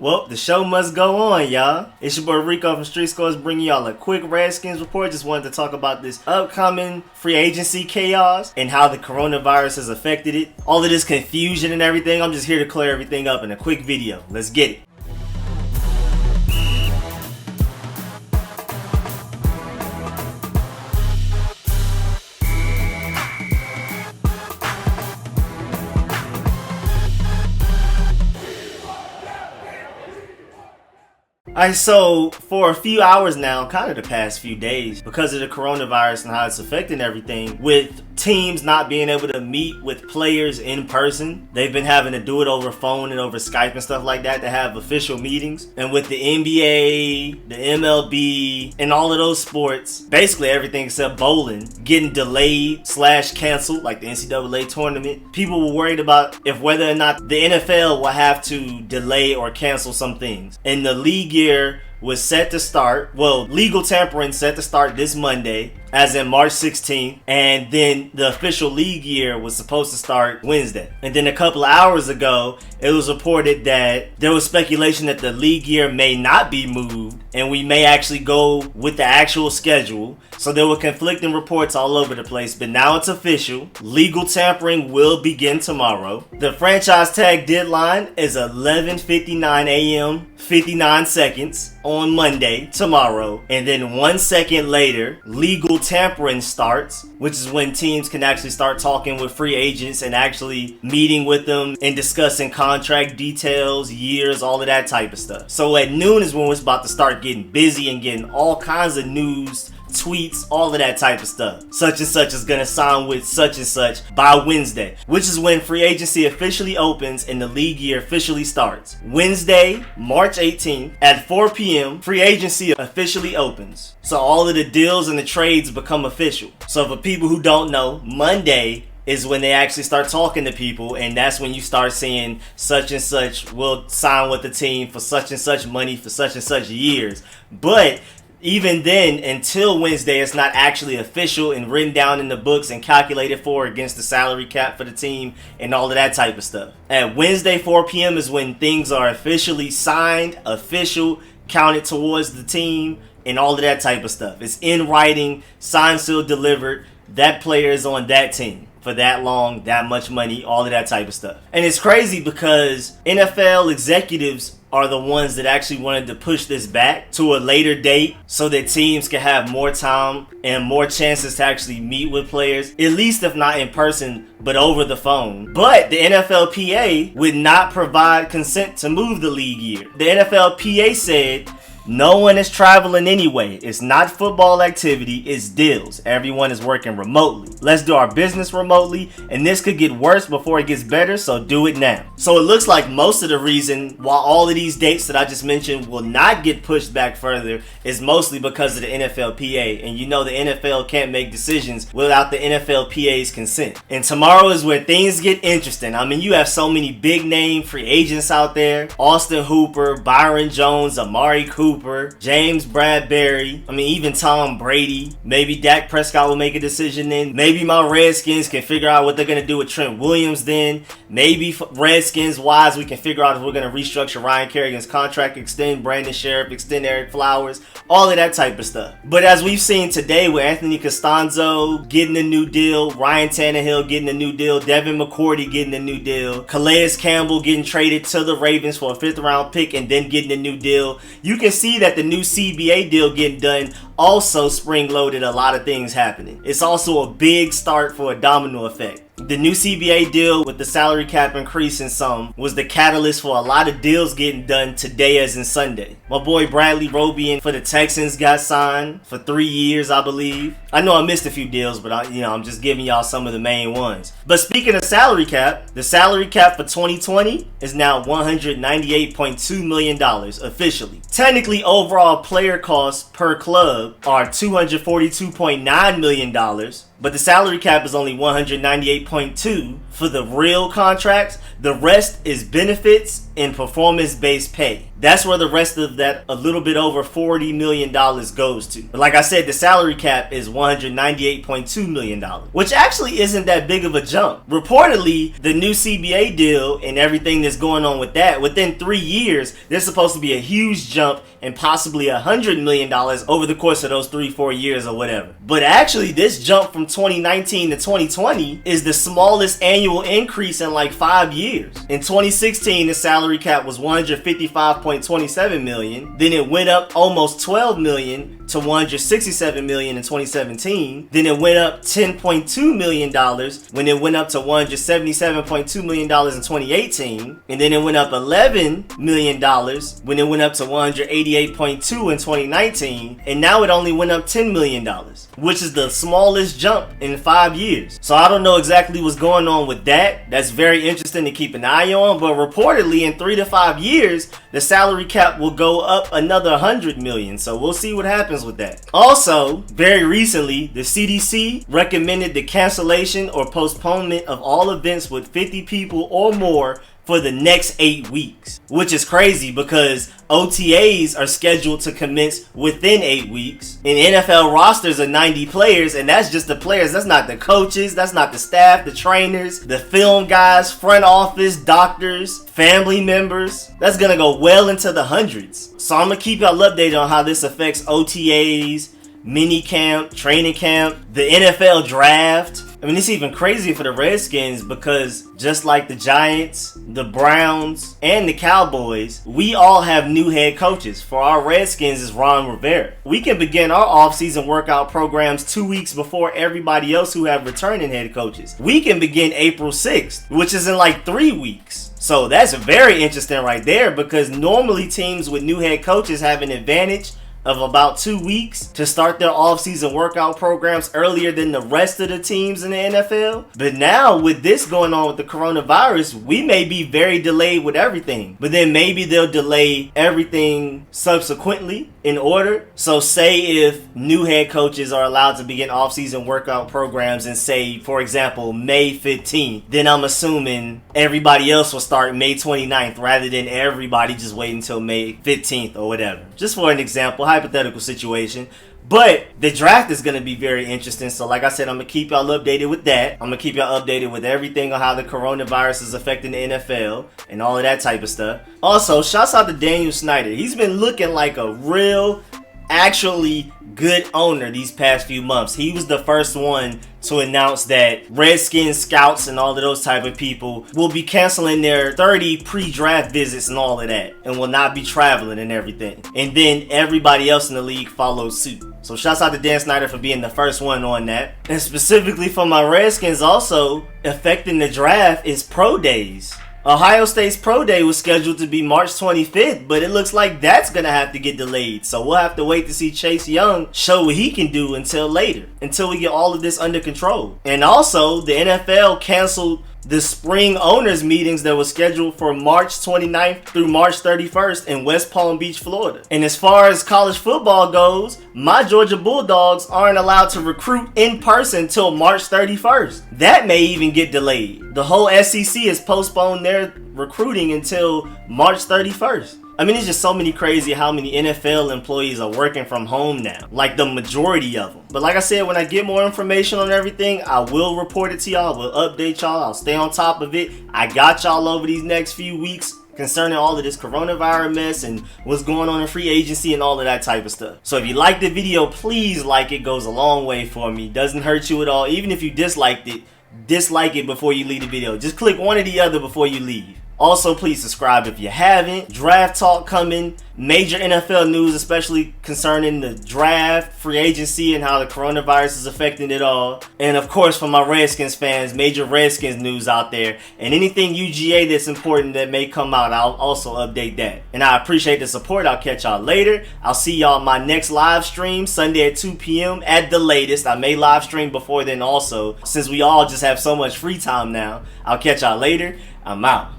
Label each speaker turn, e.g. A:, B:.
A: Well, the show must go on, y'all. It's your boy Rico from RicoScores bringing y'all a quick Redskins report. Just wanted to talk about this upcoming free agency chaos and how the coronavirus has affected it. All of this confusion and everything. I'm just here to clear everything up in a quick video. Let's get it. Alright, so for a few hours now, kind of the past few days, because of the coronavirus and how it's affecting everything, with teams not being able to meet with players in person, they've been having to do it over phone and over Skype and stuff like that to have official meetings. And with the NBA, the MLB, and all of those sports, basically everything except bowling, getting delayed / canceled, like the NCAA tournament, people were worried about if whether or not the NFL will have to delay or cancel some things. And the league year was set to start, well, legal tampering set to start this Monday, as in March 16th, and then the official league year was supposed to start Wednesday. And then a couple of hours ago, it was reported that there was speculation that the league year may not be moved, and we may actually go with the actual schedule. So there were conflicting reports all over the place, but now it's official. Legal tampering will begin tomorrow. The franchise tag deadline is 11:59 a.m. 59 seconds on Monday, tomorrow. And then 1 second later, legal tampering starts, which is when teams can actually start talking with free agents and actually meeting with them and discussing contract details, years, all of that type of stuff. So at noon is when we're about to start getting busy and getting all kinds of news, tweets, all of that type of stuff. Such and such is gonna sign with such and such by Wednesday, which is when free agency officially opens and the league year officially starts. Wednesday, March 18th at 4 p.m., free agency officially opens. So all of the deals and the trades become official. So for people who don't know, Monday is when they actually start talking to people, and that's when you start seeing such and such will sign with the team for such and such money for such and such years. But even then, until Wednesday, it's not actually official and written down in the books and calculated for against the salary cap for the team and all of that type of stuff. At Wednesday, 4 p.m. is when things are officially signed, official, counted towards the team, and all of that type of stuff. It's in writing, signed, sealed, delivered. That player is on that team for that long, that much money, all of that type of stuff. And it's crazy because NFL executives are the ones that actually wanted to push this back to a later date so that teams can have more time and more chances to actually meet with players, at least if not in person, but over the phone. But the NFLPA would not provide consent to move the league year. The NFLPA said, no one is traveling anyway. It's not football activity, it's deals. Everyone is working remotely. Let's do our business remotely, and this could get worse before it gets better, so do it now. So it looks like most of the reason why all of these dates that I just mentioned will not get pushed back further is mostly because of the NFLPA. And you know the NFL can't make decisions without the NFLPA's consent. And tomorrow is where things get interesting. I mean, you have so many big name free agents out there. Austin Hooper, Byron Jones, Amari Cooper, James Bradbury, I mean even Tom Brady. Maybe Dak Prescott will make a decision then. Maybe my Redskins can figure out what they're going to do with Trent Williams then. Maybe Redskins wise we can figure out if we're going to restructure Ryan Kerrigan's contract, extend Brandon Sheriff, extend Eric Flowers, all of that type of stuff. But as we've seen today with Anthony Costanzo getting a new deal, Ryan Tannehill getting a new deal, Devin McCourty getting a new deal, Calais Campbell getting traded to the Ravens for a 5th round pick and then getting a new deal, you can see that the new CBA deal getting done also spring-loaded a lot of things happening. It's also a big start for a domino effect. The new CBA deal with the salary cap increasing some was the catalyst for a lot of deals getting done today as in Sunday. My boy Bradley Roby for the Texans got signed for 3 years, I believe. I know I missed a few deals, but I'm just giving y'all some of the main ones. But speaking of salary cap, the salary cap for 2020 is now $198.2 million officially. Technically, overall player costs per club are $242.9 million. But the salary cap is only 198.2 for the real contracts. The rest is benefits and performance-based pay. That's where the rest of that, a little bit over $40 million goes to. But like I said, the salary cap is $198.2 million, which actually isn't that big of a jump. Reportedly, the new CBA deal and everything that's going on with that, within 3 years, there's supposed to be a huge jump and possibly $100 million over the course of those 3-4 years or whatever. But actually, this jump from 2019 to 2020 is the smallest annual increase in like 5 years. In 2016, the salary cap was $155.27 million. Then it went up almost $12 million to $167 million in 2017. Then it went up $10.2 million when it went up to $177.2 million in 2018. And then it went up $11 million when it went up to $188.2 in 2019. And now it only went up $10 million, which is the smallest jump in 5 years. So I don't know exactly what's going on with that. That's very interesting to keep an eye on. But reportedly in 3 to 5 years, the salary cap will go up another $100 million. So we'll see what happens with that. Also, very recently, the CDC recommended the cancellation or postponement of all events with 50 people or more for the next 8 weeks, which is crazy because OTAs are scheduled to commence within 8 weeks, and NFL rosters are 90 players, and that's just the players. That's not the coaches, that's not the staff, the trainers, the film guys, front office, doctors, family members. That's gonna go well into the hundreds. So I'm gonna keep y'all updated on how this affects OTAs, mini camp, training camp, the NFL draft. I mean, it's even crazy for the Redskins because just like the Giants, the Browns, and the Cowboys, we all have new head coaches. For our Redskins, it's Ron Rivera. We can begin our off-season workout programs 2 weeks before everybody else who have returning head coaches. We can begin April 6th, which is in like 3 weeks. So that's very interesting right there because normally teams with new head coaches have an advantage of about 2 weeks to start their off-season workout programs earlier than the rest of the teams in the NFL. But now with this going on with the coronavirus, we may be very delayed with everything. But then maybe they'll delay everything subsequently in order. So say if new head coaches are allowed to begin off-season workout programs in, say, for example, May 15th, then I'm assuming everybody else will start May 29th rather than everybody just wait until May 15th or whatever. Just for an example, hypothetical situation. But the draft is going to be very interesting. So like I said, I'm going to keep y'all updated with that. I'm going to keep y'all updated with everything on how the coronavirus is affecting the NFL and all of that type of stuff. Also, shouts out to Daniel Snyder. He's been looking like a real, actually good owner these past few months. He was the first one to announce that Redskins scouts and all of those type of people will be canceling their 30 pre-draft visits and all of that and will not be traveling and everything. And then everybody else in the league follows suit. So shouts out to Dan Snyder for being the first one on that. And specifically for my Redskins, also affecting the draft is pro days. Ohio State's Pro Day was scheduled to be March 25th, but it looks like that's going to have to get delayed. So we'll have to wait to see Chase Young show what he can do until later, until we get all of this under control. And also, the NFL canceled the spring owners meetings that was scheduled for March 29th through March 31st in West Palm Beach, Florida. And as far as college football goes, my Georgia Bulldogs aren't allowed to recruit in person till March 31st. That may even get delayed. The whole SEC has postponed their recruiting until March 31st. I mean, it's just so many crazy how many NFL employees are working from home now. Like the majority of them. But like I said, when I get more information on everything, I will report it to y'all. I will update y'all. I'll stay on top of it. I got y'all over these next few weeks concerning all of this coronavirus mess and what's going on in free agency and all of that type of stuff. So if you liked the video, please like it. Goes a long way for me. Doesn't hurt you at all. Even if you disliked it, dislike it before you leave the video. Just click one or the other before you leave. Also, please subscribe if you haven't. Draft talk coming. Major NFL news, especially concerning the draft, free agency, and how the coronavirus is affecting it all. And of course, for my Redskins fans, major Redskins news out there. And anything UGA that's important that may come out, I'll also update that. And I appreciate the support. I'll catch y'all later. I'll see y'all on my next live stream, Sunday at 2 p.m. at the latest. I may live stream before then also, since we all just have so much free time now. I'll catch y'all later. I'm out.